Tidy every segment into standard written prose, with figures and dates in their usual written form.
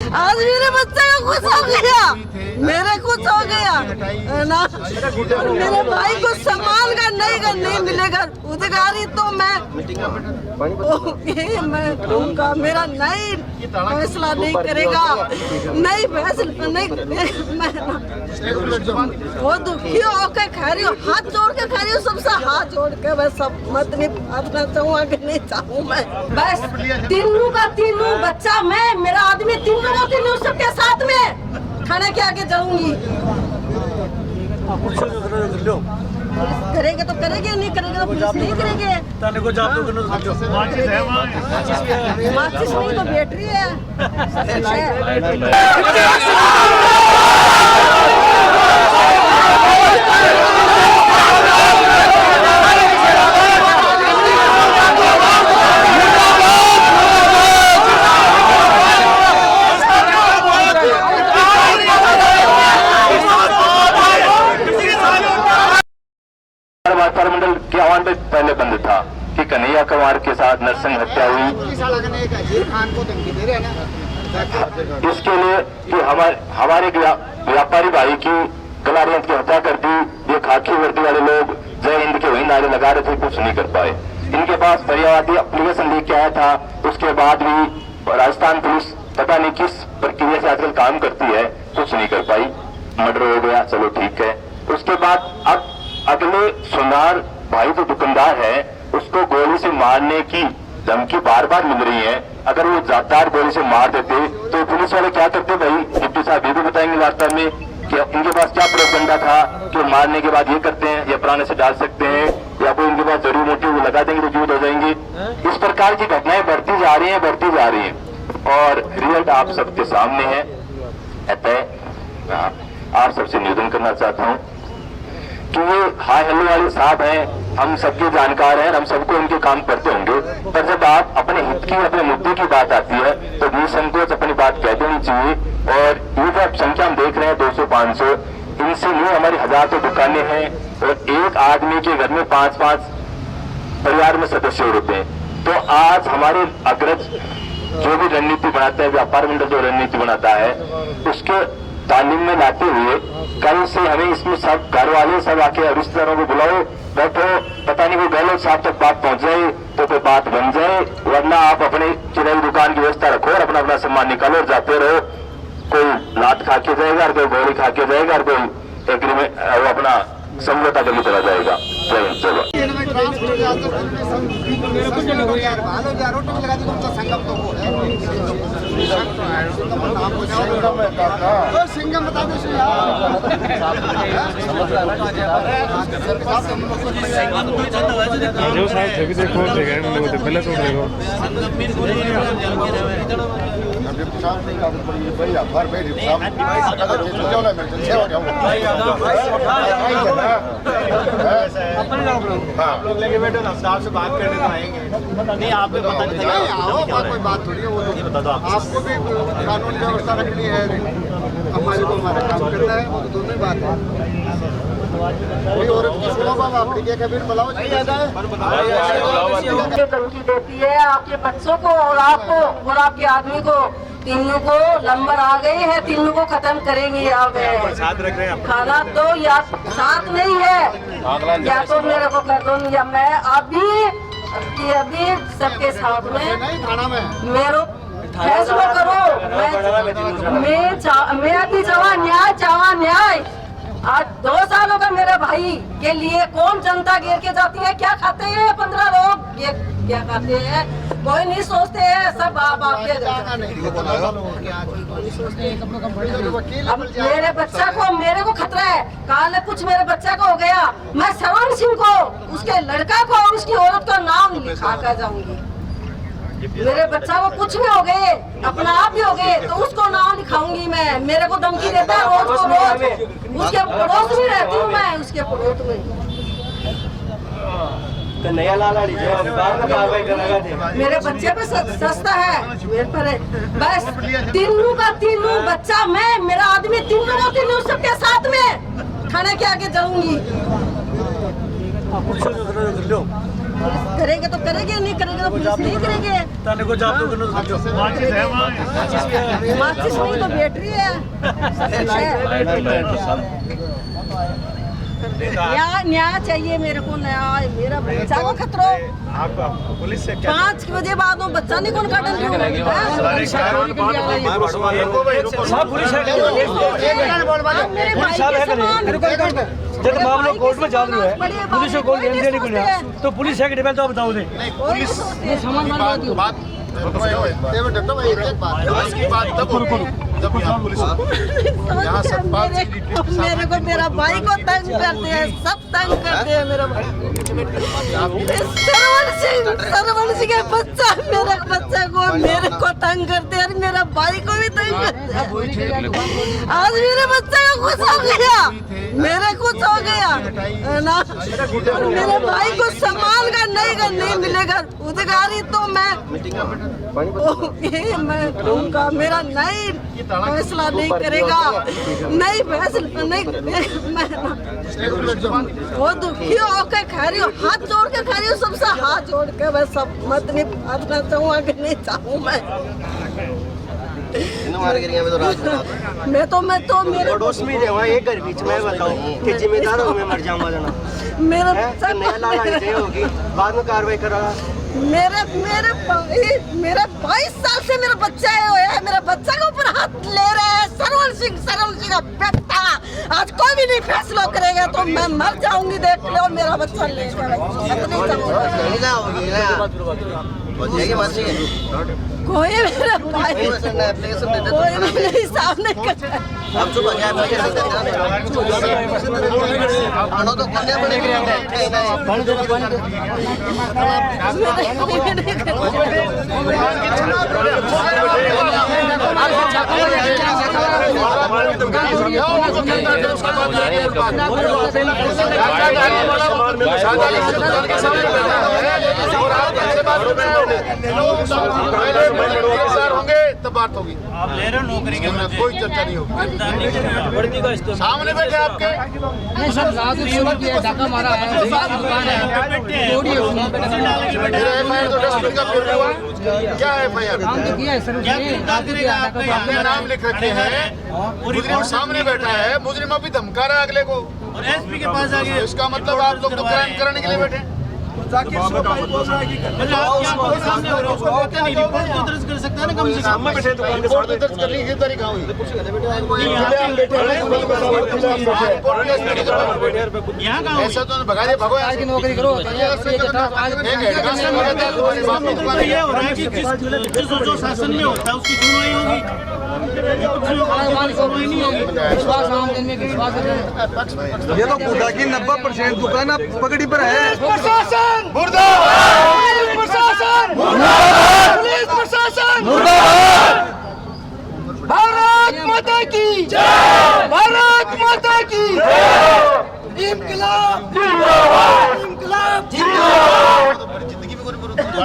आज मेरे बच्चे का कुछ हो गया, मेरे कुछ हो गया ना, मेरे भाई को सम्मान का नहीं मिलेगा अधिकारी तो मैं दूंगा, मेरा नहीं फैसला नहीं करेगा, नहीं फैसला नहीं, मैं वो दुखी होकर खा रही हूँ, हाथ जोड़ के खा रही हूँ, सबसे हाथ जोड़ के मैं सब मत नहीं बांटना चाहूँ, आगे नहीं चाहूँ मैं, बस तीनों का तीनों बच्चा मैं, मेरा आदमी तीनों का तीनों सबके साथ में खाने के आगे जाऊंगी। करेंगे तो करेंगे, नहीं करेंगे तो पुलिस नहीं करेंगे। माचिस नहीं तो बैटरी है। मंडल के आह्वान पे पहले बंद था कि कन्हैया कुमार के साथ नरसिंह हत्या हुई, इसके लिए कि हमारे व्यापारी भाई की गलारियत की हत्या कर दी। ये खाकी वर्दी वाले लोग जय हिंद के वही नारे लगा रहे थे, कुछ नहीं कर पाए। इनके पास फरियादी एप्लीकेशन लेके आया था, उसके बाद भी राजस्थान पुलिस पता नहीं किस प्रक्रिया से आजकल काम करती है, कुछ नहीं कर पाई। मर्डर हो गया, चलो ठीक है। उसके बाद अब अगले सुनार भाई जो दुकानदार है उसको गोली से मारने की धमकी बार बार मिल रही है। अगर वो जातार गोली से मार देते तो पुलिस वाले क्या करते भाई? डिप्टी साहब ये भी बताएंगे वार्ता में कि इनके पास क्या प्रोपगंडा था कि मारने के बाद ये करते हैं या पुराने से डाल सकते हैं या कोई इनके पास जरूर मोटिव लगा देंगे तो जीवित हो जाएंगे। इस प्रकार की घटनाएं बढ़ती जा रही हैं और रिजल्ट आप सबके सामने है। अतः आप सबसे निवेदन करना चाहता हूँ कि ये हाय हेलो वाले साहब हैं, हम सबके जानकार हैं, हम सबको उनके काम करते होंगे, पर जब आप अपने हित की अपने मुद्दे की बात आती है तो निसंकोच अपनी बात कह देनी चाहिए। और ये जो संख्या हम देख रहे हैं 200-500, इनसे नहीं हमारी 1000 तो दुकानें हैं और एक आदमी के घर में 5-5 परिवार में सदस्य होते हैं। तो आज हमारे अग्रज जो भी रणनीति बनाते हैं, व्यापार मंडल जो रणनीति बनाता है, उसके तालीम में लाते हुए कल से हमें इसमें सब घर वाले सब आके रिश्तेदारों को बुलाओ, बैठो, पता नहीं वो गहलोत साहब तक बात पहुंच जाए तो कोई बात बन जाए, वरना आप अपने किराए दुकान की व्यवस्था रखो और अपना अपना सामान निकालो और जाते रहो। कोई लात खा के जाएगा और कोई गोली खा के जाएगा और कोई एग्रीमेंट वो अपना समझौता करके चला जाएगा। जय हिंद। चलो सिंगम बता दो जो साहब भी देखो पहले तो देखो लेके बैठो ना, साहब से बात करने तो आएंगे। नहीं आप भी पता नहीं कोई बात थोड़ी है, वो ये बता दो आपको भी कानून व्यवस्था रखनी है, हमारे को हमारा काम करना है, वो तो दोनों ही बात है। धमकी देती है आपके बच्चों को और आपको और आपके आदमी को, तीनों को नंबर आ गए हैं, तीनों को खत्म करेंगे। आप खाना तो या साथ नहीं है या तो मेरे को कर दो या मैं अभी सबके साथ में मेरे फैसला करो। मैं अभी चावा न्याय। आज 2 सालों का मेरे भाई के लिए कौन जनता घेर के जाती है? क्या खाते हैं 15 लोग? ये क्या खाते हैं? कोई नहीं सोचते हैं, सब बाप के अब मेरे बच्चा को, मेरे को खतरा है, काल कुछ मेरे बच्चा को हो गया, मैं सरवन सिंह को, उसके लड़का को और उसकी औरत का नाम लिखा कर जाऊंगी। मेरे बच्चा को कुछ भी हो गए, अपना आप भी हो गए तो उसको नाम लिखाऊंगी मैं। मेरे को धमकी देता है रोज को रोज, उसके पड़ोस में रहती हूँ मैं, उसके पड़ोस में। मेरे बच्चे पे सस्ता है, मेरे पर है। बस तीनों का तीनों बच्चा मैं, मेरा आदमी तीनों का तीनों सबके साथ में खाने के आगे जाऊंगी। पुलिस करेंगे तो करेंगे, नहीं करेंगे तो पुलिस नहीं करेंगे। माचिस नहीं तो बैटरी है। न्याय चाहिए मेरे को, न्याय। मेरा बच्चा को खतरो। पुलिस से 5 बजे बाद वो बच्चा नहीं कौन काटन मेरे भाई के समान। जब मामला कोर्ट में चालू है, पुलिस को कोई लेन देन नहीं करना, तो पुलिस है कि डिपेंड तो बताओ दे। पुलिस बात जब यहाँ पुलिस यहाँ सतपाल सिंह मेरे को मेरा भाई को तंग करते हैं, सब तंग करते हैं मेरा भाई। सरवण सिंह के बच्चा मेरे बच्चा को मेरे को तंग करते हैं, मेरा भाई को भी तंग करते हैं। आज मेरे बच्चे को कुछ हो गया, मेरे कुछ हो गया ना, मेरे भाई को सम्मान का नहीं मिलेगा। उद्घारी तो मैं कहूँगा, मेरा नहीं फैसला नहीं करेगा, नहीं फैसला नहीं। मैं वो दुखी होकर खा रही हूँ, हाथ जोड़ के खा रही हूँ, सबसे हाथ जोड़ के। मैं सब मत नहीं प्रार्थना चाहूँ, आगे नहीं चाहूँ मैं तो मेरे पड़ोस में रहा एक घर बीच में बताओ कि जिम्मेदार हूँ मैं, मर जाऊंगा जना मेरा होगी बाद में कार्रवाई करा। मेरे 22 साल से मेरा बच्चा है, मेरा बच्चा के ऊपर हाथ ले रहे हैं सरवण सिंह का बेटा। आज कोई भी नहीं फैसला करेगा तो मैं मर जाऊंगी, देख लो मेरा बच्चा ले कोई मेरे भाई कोई मेरे सामने होंगे तब बात होगी। आप ले रहे हो नौकरी के, कोई चर्चा नहीं होगी। सामने बैठे आपके धक्का मारा है, क्या है अपने नाम लिख रखे हैं, मुजरिम सामने बैठा है, मुजरिम अभी धमका रहा है अगले को और एसपी के पास आ गए। इसका मतलब आप लोग तो क्राइम कराने के लिए बैठे। मतलब आप आपके सामने हो रहे हो, उसको पता नहीं, रिपोर्ट तो दर्ज कर सकता है ना कम से कम। रिपोर्ट तो दर्ज करने की तरीका हुई। यहाँ का ऐसा तो भगा दे, भगो की नौकरी करो। ये हो रहा है कि जो शासन में होता है उसकी सुनवाई होगी, विश्वास आम जन में विश्वास है। ये तो खुदा की 90% दुकान अब पकड़ी पर है। प्रशासन मुर्दाबाद, प्रशासन पुलिस प्रशासन भारत माता की जय, भारत माता की इंकलाब जिंदाबाद, इंकलाब जिंदाबाद।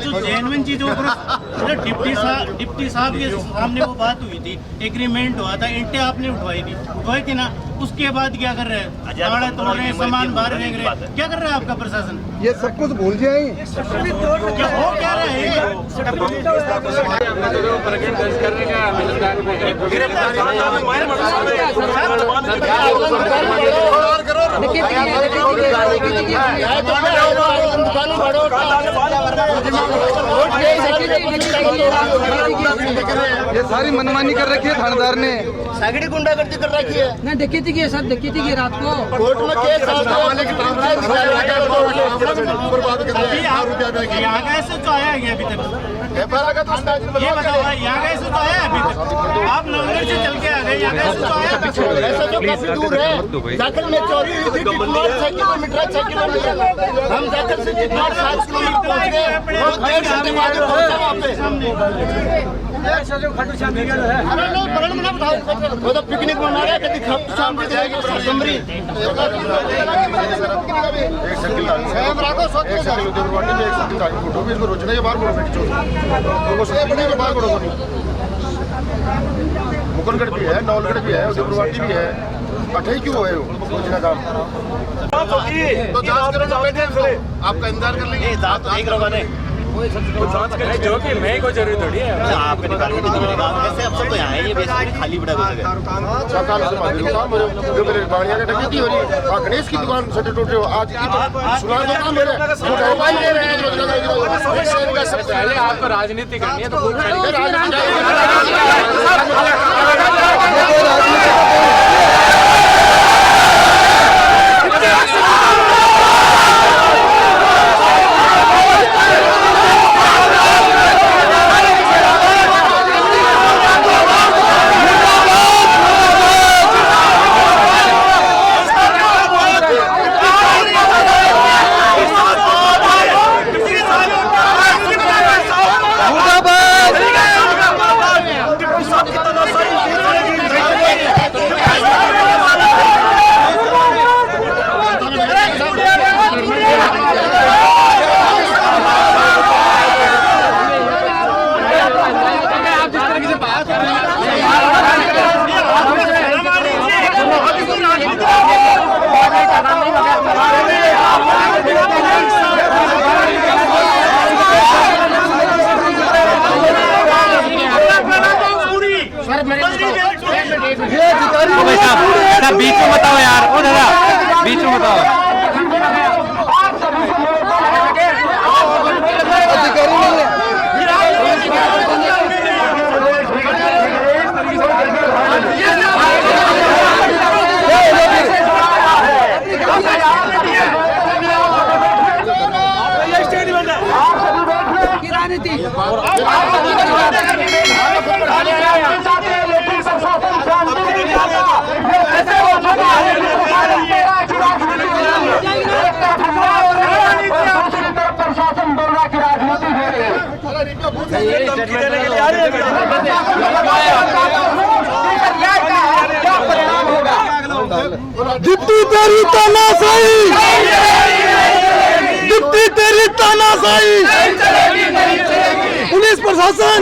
जो जेन्युइन चीजों पर डिप्टी साहब के सामने वो बात हुई थी, एग्रीमेंट हुआ था, ईंटें आपने उठवाई थी ना, उसके बाद क्या कर रहे हैं, ताड़े तोड़ रहे हैं, सामान बाहर फेंक रहे हैं, क्या कर रहा है आपका प्रशासन? ये सब कुछ भूल जाए। क्या हो क्या रहा है? ये सारी मनमानी कर रखी है थानेदार ने, सगड़ी गुंडागर्दी कर रखी है। ना डकैती की है, सब डकैती की रात को कोर्ट में केस यहाँ का ऐसे तो आया है अभी तक, ये बताओ यहाँ का ऐसे तो आया है अभी तक? आप नवनगर से चल के आ गए, यहाँ का ऐसे तो आया अभी तक? ऐसा जो काफी दूर है, जाखल में चोरी हुई थी, 6 किलोमीटर, हम जाखल से 7 किलोमीटर पहुंच गए, बहुत देर से दिमाग में पहुंचा वहाँ पे। अरे नहीं, पकड़ में ना बताओ, वो तो पिकनिक मना रहे हैं, कभी शाम को जाएगी समरी। स्वयं राखो, सोच के फोटो भी इसको रोचने के बाहर फोटो मुकुंदगढ़ भी है, नौलगढ़ भी है, उदयपुरवाटी भी है, अठे क्यों है वो सोचना काम तो जांच करने बैठे हैं आपका इंतजार कर लेंगे एक रोगाने जो कि मैं कोई जरूरी थोड़ी है आपके डिपार्टमेंट की वैसे अब सब तो यहाँ है ये बेसिकली खाली पड़ा हुआ है सरकार से मालूम काम जो मेरे बाड़िया का डकैती हो रही है गणेश की दुकान से टूट रही हो आज सुना दो काम मेरे मोबाइल ले रहे हैं सबसे पहले आपको राजनीति करनी है तो बीच में बताओ यार, ओ दादा बीच में बताओ। डिप्टी तेरी तानाशाही, डिप्टी तेरी तानाशाही, पुलिस प्रशासन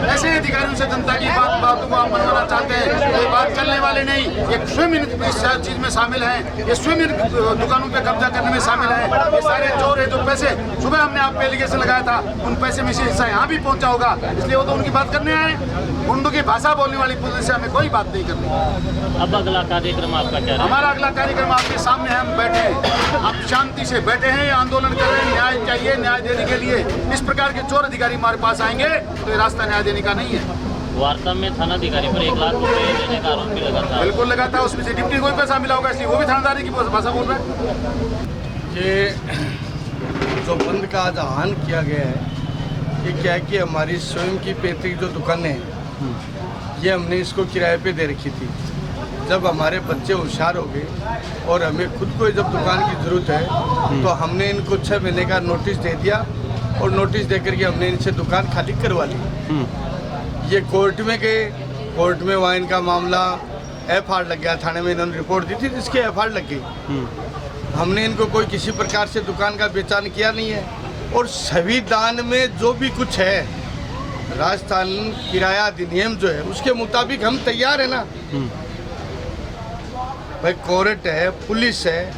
ऐसे अधिकारियों से जनता की बातों को आप मनवाना चाहते हैं, ये बात करने वाले नहीं। ये स्वयं इस चीज में शामिल हैं, ये स्वयं दुकानों पे कब्जा करने में शामिल है। ये सारे चोर है जो पैसे सुबह हमने आप पे एलिगेशन लगाया था, उन पैसे में से हिस्सा यहाँ भी पहुँचा होगा, इसलिए वो तो उनकी बात करने आए। गुंडों की भाषा बोलने वाली पुलिस से हमें कोई बात नहीं करनी। अब अगला कार्यक्रम आपका क्या है? हमारा अगला कार्यक्रम आपके सामने है, हम बैठे हैं, आप शांति से बैठे हैं, आंदोलन कर रहे हैं, न्याय चाहिए, न्याय देने के लिए। इस प्रकार के चोर अधिकारी हमारे पास आएंगे तो ये रास्ता न्याय देने का नहीं है। वार्ता में थाना अधिकारी पर 1 लाख रुपए देने का आरोप भी लगा था। बिल्कुल लगा था, उसमें से डिप्टी कोई पैसा मिला होगा, इसलिए वो भी थानेदारी की भाषा बोल रहा है। ये जो बंद का आज आह्वान किया गया है, ये क्या है कि हमारी स्वयं की पैतृक जो दुकानें हैं, ये हमने इसको किराए पे दे रखी थी। जब हमारे बच्चे होशियार हो गए और हमें खुद को जब दुकान की ज़रूरत है तो हमने इनको 6 महीने का नोटिस दे दिया और नोटिस दे करके हमने इनसे दुकान खाली करवा ली। ये कोर्ट में गए, कोर्ट में वहाँ इनका मामला FIR लग गया, थाने में इन्होंने रिपोर्ट दी थी जिसके FIR लग गई। हमने इनको कोई किसी प्रकार से दुकान का बेचान किया नहीं है और संविधान में जो भी कुछ है, राजस्थान किराया अधिनियम जो है उसके मुताबिक हम तैयार है ना भाई। कोर्ट है, पुलिस है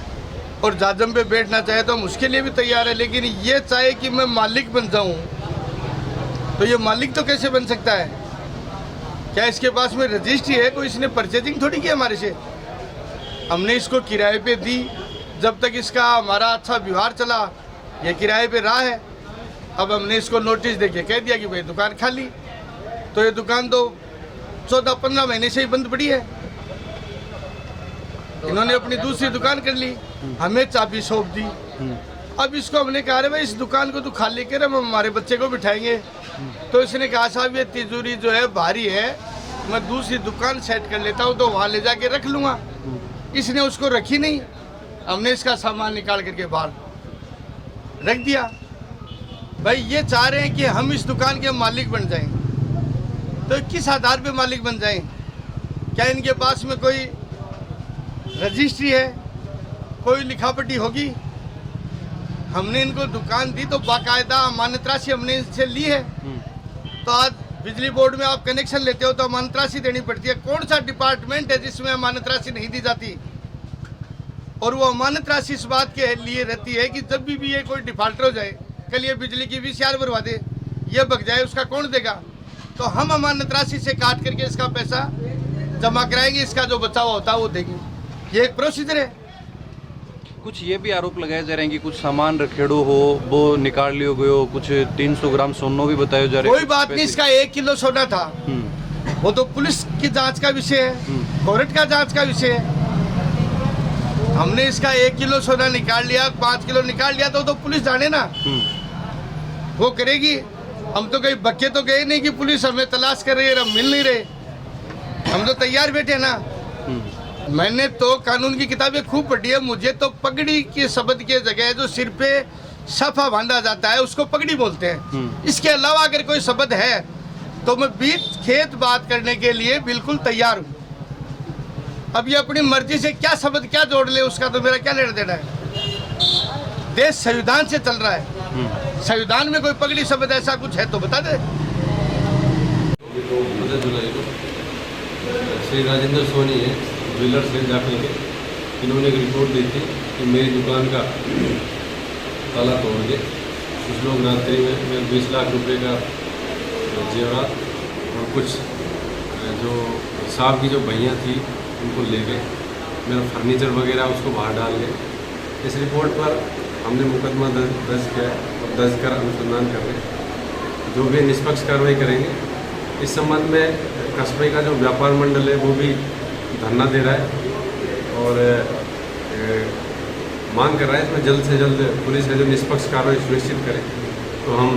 और जाजम पे बैठना चाहे तो हम उसके लिए भी तैयार है, लेकिन ये चाहे कि मैं मालिक बन जाऊं तो ये मालिक तो कैसे बन सकता है? क्या इसके पास में रजिस्ट्री है? कोई इसने परचेजिंग थोड़ी की हमारे से। हमने इसको किराए पे दी, जब तक इसका हमारा अच्छा व्यवहार चला ये किराए पे रहा है। अब हमने इसको नोटिस देके कह दिया कि भाई दुकान खाली, तो ये दुकान तो 14-15 महीने से ही बंद पड़ी है। इन्होंने अपनी दूसरी दुकान कर ली, हमें चाबी सौंप दी। अब इसको हमने कहा अरे भाई इस दुकान को तो खाली कर, हम हमारे बच्चे को बिठाएंगे। तो इसने कहा साहब ये तिजोरी जो है भारी है, मैं दूसरी दुकान सेट कर लेता हूँ तो वहाँ ले जाके रख लूँगा। इसने उसको रखी नहीं, हमने इसका सामान निकाल करके बाहर रख दिया। भाई ये चाह रहे हैं कि हम इस दुकान के मालिक बन जाएं, तो किस आधार पे मालिक बन जाएं? क्या इनके पास में कोई रजिस्ट्री है, कोई लिखापट्टी होगी? हमने इनको दुकान दी तो बाकायदा अमानत राशि हमने इनसे ली है, तो आज बिजली बोर्ड में आप कनेक्शन लेते हो तो अमानत राशि देनी पड़ती है। कौन सा डिपार्टमेंट है जिसमें अमानत राशि नहीं दी जाती? और वो अमानत राशि इस बात के लिए रहती है कि जब भी ये कोई डिफाल्टर हो जाए, कल ये बिजली की VCR भरवा दे, ये बग जाए, उसका कौन देगा? तो हम अमानत राशि से काट करके इसका पैसा जमा कराएंगे, इसका जो बचा हुआ होता है वो देंगे। ये एक प्रोसीजर है। कुछ ये भी आरोप लगाए जा रहे हैं कि कुछ सामान रखेड़ो हो वो निकाल लियो गयो, कुछ 300 ग्राम सोनो भी बताया जा रहा है। कोई बात नहीं, इसका 1 किलो सोना था, वो तो पुलिस की जांच का विषय है, कोर्ट का जांच का विषय है। हमने इसका 1 किलो सोना निकाल लिया, 5 किलो निकाल लिया तो पुलिस जाने ना, वो करेगी। हम तो कहीं बक्के तो गए नहीं कि पुलिस हमें तलाश कर रही है, हम मिल नहीं रहे, हम तो तैयार बैठे ना। मैंने तो कानून की किताबें खूब पढ़ी है, मुझे तो पगड़ी के शब्द के जगह जो सिर पे साफा बांधा जाता है उसको पगड़ी बोलते हैं। इसके अलावा अगर कोई शब्द है तो मैं बीच खेत बात करने के लिए बिल्कुल तैयार हूँ। अब ये अपनी मर्जी से क्या शब्द क्या जोड़ ले, उसका तो मेरा क्या लेना देना है। देश संविधान से चल रहा है, संविधान में कोई पगड़ी शब्द ऐसा कुछ है तो बता दे। 15 जुलाई को श्री राजेंद्र सोनी है ज्वेलर्स रेंज जाकर के, इन्होंने एक रिपोर्ट दी थी कि मेरी दुकान का ताला तोड़ के कुछ लोग रात्रि में 20 लाख रुपए का जेवरात और कुछ जो हिसाब की जो भैया थी उनको ले गए, मेरा फर्नीचर वगैरह उसको बाहर डाल गए। इस रिपोर्ट पर हमने मुकदमा दर्ज किया और दर्ज कर अनुसंधान कर रहे हैं, जो भी निष्पक्ष कार्रवाई करेंगे। इस संबंध में कस्बे का जो व्यापार मंडल है वो भी धरना दे रहा है और मांग कर रहा है इसमें जल्द से जल्द पुलिस है जो निष्पक्ष कार्रवाई सुनिश्चित करे। तो हम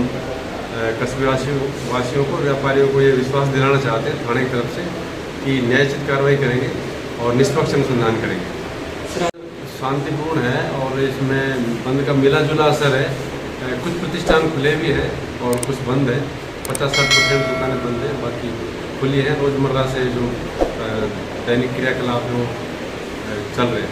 कस्बे वासियों को, व्यापारियों को ये विश्वास दिलाना चाहते हैं थाने की तरफ से कि न्यायोचित कार्रवाई करेंगे और निष्पक्ष अनुसंधान करेंगे। शांतिपूर्ण है और इसमें बंद का मिला जुला असर है। कुछ प्रतिष्ठान खुले भी हैं और कुछ बंद है, 50-60% दुकानें बंद हैं, बाकी खुली हैं। रोज़मर्रा से जो दैनिक क्रियाकलाप हैं वो चल रहे हैं।